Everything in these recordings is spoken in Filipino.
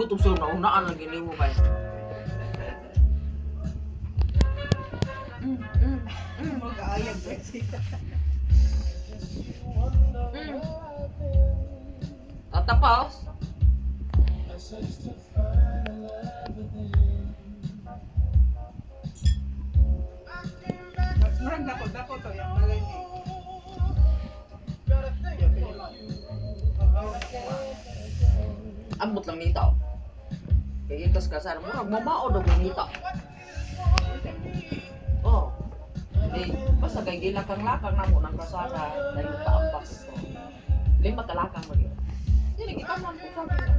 Gutom sa una-unaan ang gini mo kay. Mag-aayag ba siya? Tatapos. Murang dako to yung bagay ni. Ambot lang nito. Kaya itas kasar mo, nagmamao daw ganito. Oh. Basta kay gilakang-lakang na mo ng kasada dahil taambak ito. Lima kalakang mo yun. Hindi, kita man po sa akin.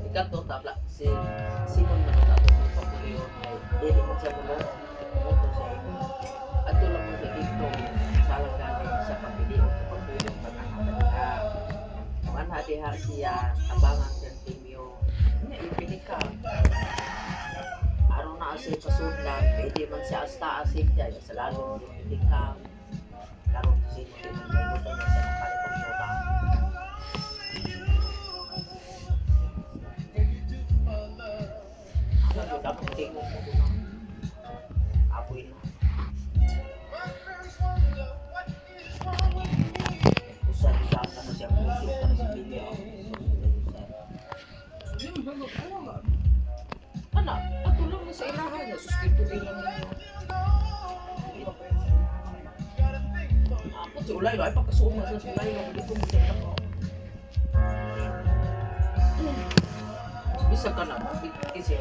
Ikat to tabla. Si Simon na ito ito po yun. Dili mo siya mo moto siya. At tulad mo siya dito. Salang gani sa pagpili o sa pagpili ng pagkakataga. Kung hati-ha siya, tabangan siya timyo. Hindi, ipili ka. Araw na asay pasundan, pwede man siya hasta asay dyan. Sa lalong ipili ka. Karong sino din ang nagutan niya sa makalikong yoba. Ano yun, dapat tingog mo ko na. Apoy na. Usan-usan na siya puso para sa video. Anak, ako lang na sa ilahan niya. Suskito ilang ninyo. Ako si Ulay, ay pagkasuon na sa Ulay. Dito mo siya ako. Bisa ka na, kasi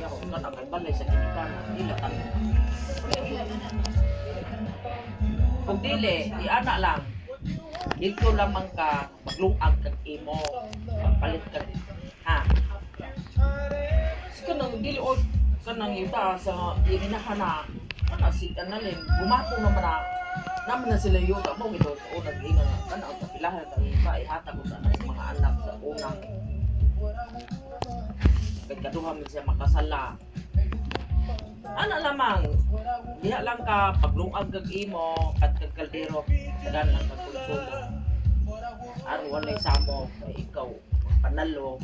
ako ka na kay balay sa kinikan. Ilatan mo. Kung dili, i-ana lang. Dito lamang ka, maglungag kag imo. Pagpalit ka. Ha? Kasi kanang dili o kanang yuta sa inahan na si kanalin, gumapo naman na naman na sila yuta mo ito o nag-ingan na kanang kapilahan ka yuta ihatag ko sa mga anak sa unang kaduha man siya makasala. Ano lamang, diha lang ka paglungag kag imo at kag kaldero dagan lang kag konsumo. Aron walay samo kay ikaw panalo.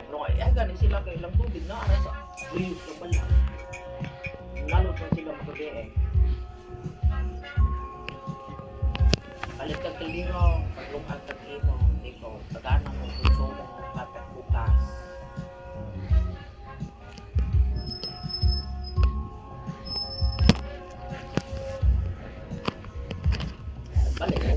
No, ay gani sila kay ilang tubig na ara sa uyog na pala. Lalo pa sila magkabiyahe. Palit kang kaliro, paglungag kang imo, ikaw, pagana mo, puso mo, patat bukas. Balik mo.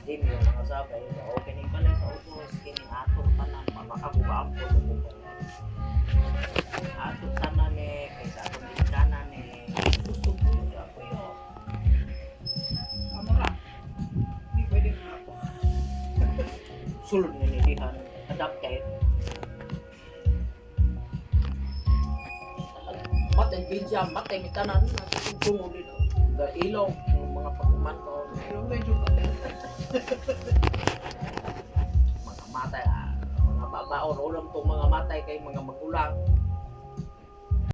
Steam yung mga sabay, okay na yung balay sa ubos, kini ato, tanan, makabuwa-ampo, ato tanan kaysa atong lingkanan gusto ko ako yun. Amo ka. Hindi pwede nga ako. Sulod nga nilihan, adapted. Matay bidya, matay mitanan, natutulungo din. Ilaw, yung mga pagkumanto. Pero medyo ka. Mga matay, mga babaon, ulam tong mga matay kay mga magulang.